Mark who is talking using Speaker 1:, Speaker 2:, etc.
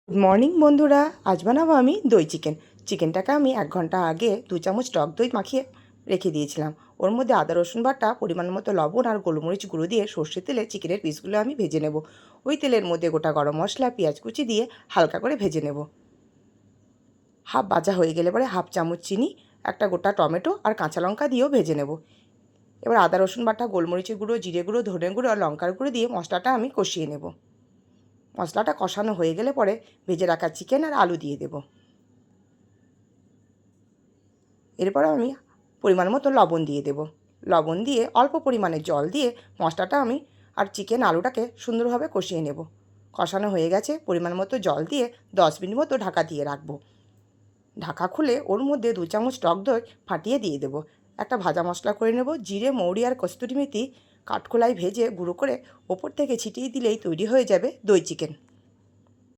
Speaker 1: Good morning বন্ধুরা, আজ বানাবো আমি দই চিকেন। চিকেনটাকে আমি 1 ঘন্টা আগে 2 চামচ টক দই মাখিয়ে রেখে দিয়েছিলাম। ওর মধ্যে আদা রসুন বাটা, পরিমাণ মতো লবণ আর গোলমরিচ গুঁড়ো দিয়ে সর্ষের তেলে চিকেনের পিসগুলো আমি ভেজে নেব। ওই তেলের মধ্যে গোটা গরম মশলা, পেঁয়াজ কুচি দিয়ে হালকা করে ভেজে নেব। হাফ ভাজা হয়ে গেলে পরে হাফ চামচ চিনি, একটা গোটা টমেটো আর কাঁচা লঙ্কা দিয়েও ভেজে নেব। এবার আদা রসুন বাটা, গোলমরিচের গুঁড়ো, জিরে গুঁড়ো, ধনে গুঁড়ো আর লঙ্কার গুঁড়ো দিয়ে মশলাটা আমি কষিয়ে নেব। মশলাটা কষানো হয়ে গেলে পরে ভেজে রাখা চিকেন আর আলু দিয়ে দেব। এরপর আমি পরিমাণ মতো লবণ দিয়ে দেব। লবণ দিয়ে অল্প পরিমাণে জল দিয়ে মশলাটা আমি আর চিকেন আলুটাকে সুন্দরভাবে কষিয়ে নেব। কষানো হয়ে গেছে, পরিমাণ মতো জল দিয়ে 10 মিনিট মতো ঢাকা দিয়ে রাখবো। ঢাকা খুলে ওর মধ্যে 2 চামচ টক দই ফাটিয়ে দিয়ে দেব। একটা ভাজা মশলা করে নেব। জিরে, মৌরি আর কস্তুরি মেথি কাঠখোলায় ভেজে গুঁড়ো করে ওপর থেকে ছিটিয়ে দিলেই তৈরি হয়ে যাবে দই চিকেন।